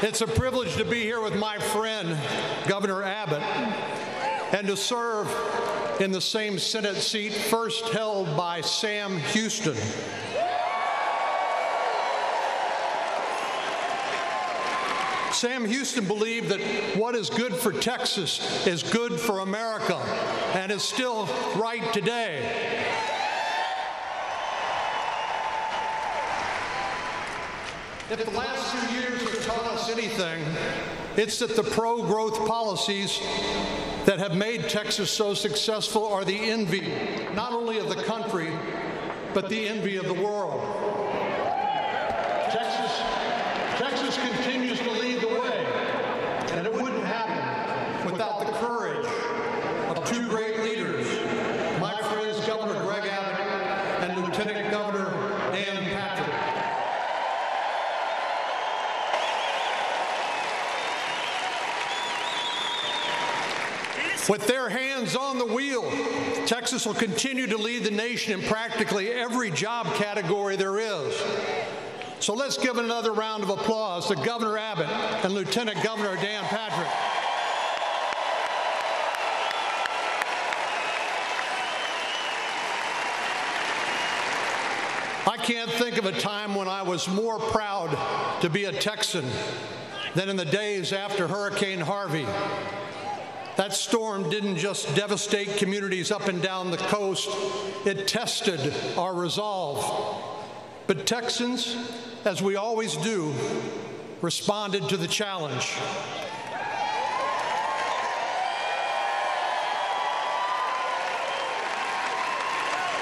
It's a privilege to be here with my friend, Governor Abbott, and to serve in the same Senate seat first held by Sam Houston. Sam Houston believed that what is good for Texas is good for America, and is still right today. If the last 2 years have taught us anything, it's that the pro-growth policies that have made Texas so successful are the envy, not only of the country, but the envy of the world. Texas continues to lead the way, and it wouldn't happen without the courage of two great leaders, my friends Governor Greg Abbott and Lieutenant Governor Dan Patrick. With their hands on the wheel, Texas will continue to lead the nation in practically every job category there is. So let's give another round of applause to Governor Abbott and Lieutenant Governor Dan Patrick. I can't think of a time when I was more proud to be a Texan than in the days after Hurricane Harvey. That storm didn't just devastate communities up and down the coast, it tested our resolve. But Texans, as we always do, responded to the challenge.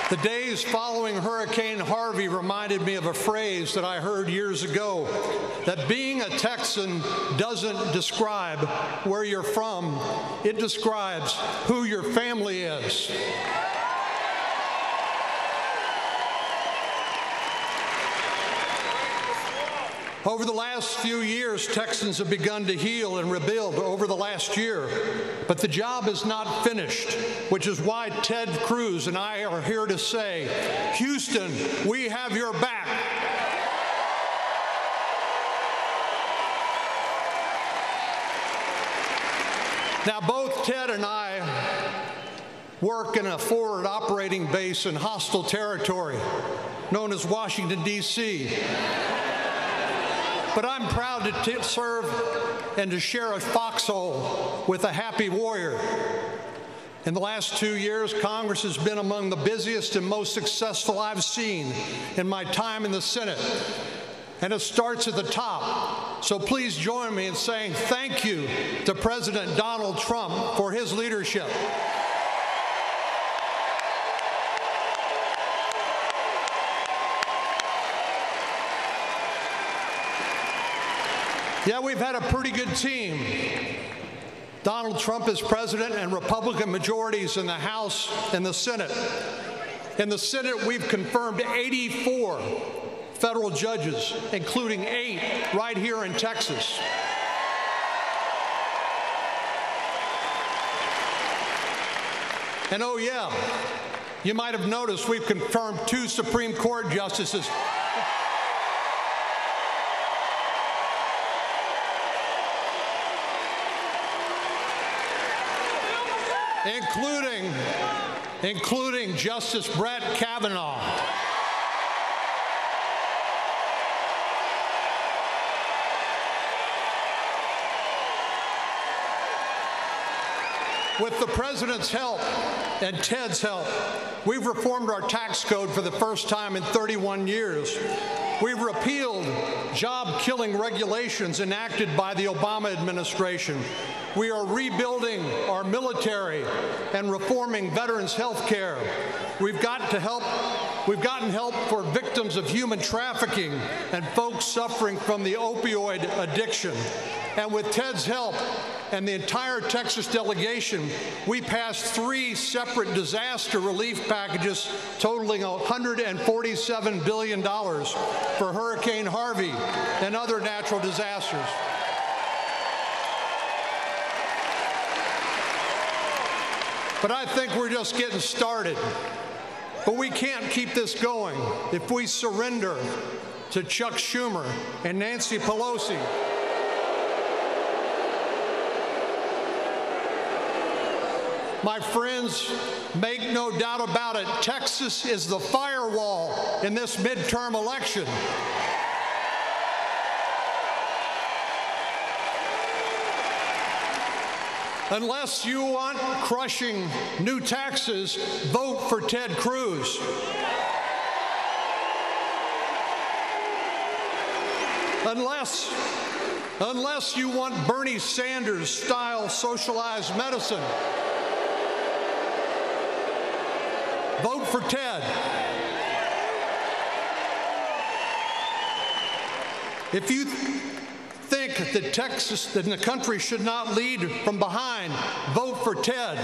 The days following Hurricane Harvey reminded me of a phrase that I heard years ago, that being a Texan doesn't describe where you're from, it describes who your family is. Over the last few years, Texans have begun to heal and rebuild over the last year, but the job is not finished, which is why Ted Cruz and I are here to say, Houston, we have your back. Now, both Ted and I work in a forward operating base in hostile territory known as Washington, D.C., but I'm proud to serve and to share a foxhole with a happy warrior. In the last 2 years, Congress has been among the busiest and most successful I've seen in my time in the Senate. And it starts at the top. So please join me in saying thank you to President Donald Trump for his leadership. Yeah, we've had a pretty good team. Donald Trump is president and Republican majorities in the House and the Senate. In the Senate, we've confirmed 84 federal judges, including 8 right here in Texas. And oh yeah, you might have noticed we've confirmed 2 Supreme Court justices. Including Justice Brett Kavanaugh. With the President's help and Ted's help, we've reformed our tax code for the first time in 31 years. We've repealed job-killing regulations enacted by the Obama administration. We are rebuilding our military and reforming veterans' health care. We've gotten help for victims of human trafficking and folks suffering from the opioid addiction. And with Ted's help and the entire Texas delegation, we passed 3 separate disaster relief packages totaling $147 billion for Hurricane Harvey and other natural disasters. But I think we're just getting started. But we can't keep this going if we surrender to Chuck Schumer and Nancy Pelosi. My friends, make no doubt about it, Texas is the firewall in this midterm election. Unless you want crushing new taxes, vote for Ted Cruz. Unless you want Bernie Sanders-style socialized medicine, vote for Ted. If you think that Texas and the country should not lead from behind, vote for Ted.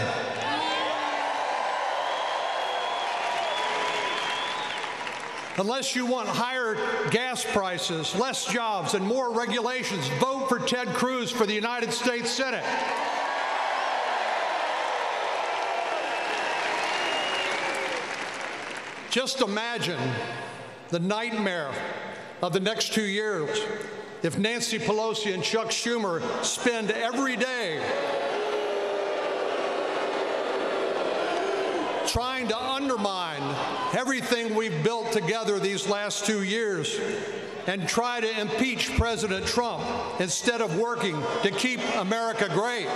Unless you want higher gas prices, less jobs, and more regulations, vote for Ted Cruz for the United States Senate. Just imagine the nightmare of the next 2 years if Nancy Pelosi and Chuck Schumer spend every day trying to undermine everything we've built together these last 2 years and try to impeach President Trump instead of working to keep America great.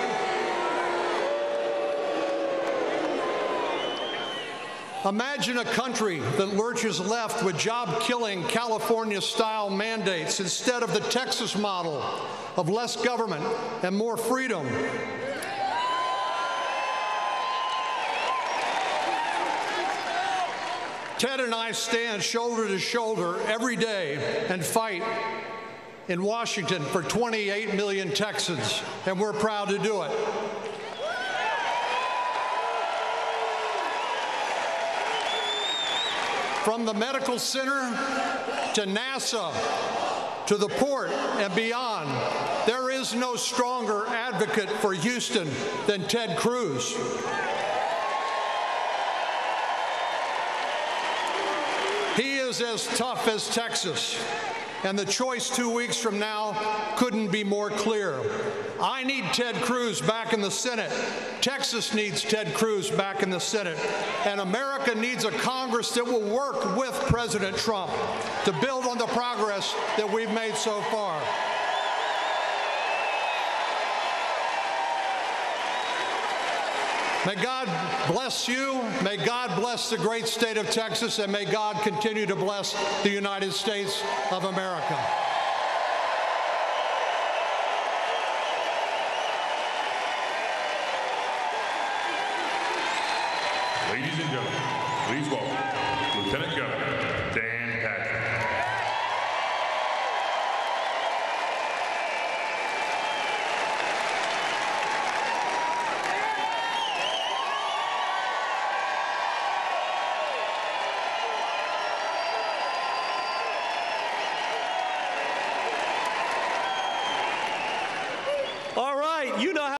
Imagine a country that lurches left with job-killing California-style mandates instead of the Texas model of less government and more freedom. Ted and I stand shoulder to shoulder every day and fight in Washington for 28 million Texans, and we're proud to do it. From the medical center to NASA to the port and beyond, there is no stronger advocate for Houston than Ted Cruz. He is as tough as Texas, and the choice 2 weeks from now couldn't be more clear. I need Ted Cruz back in the Senate. Texas needs Ted Cruz back in the Senate. And America needs a Congress that will work with President Trump to build on the progress that we've made so far. May God bless you, may God bless the great state of Texas, and may God continue to bless the United States of America. Ladies and gentlemen, please welcome Lieutenant Governor Dan Patrick.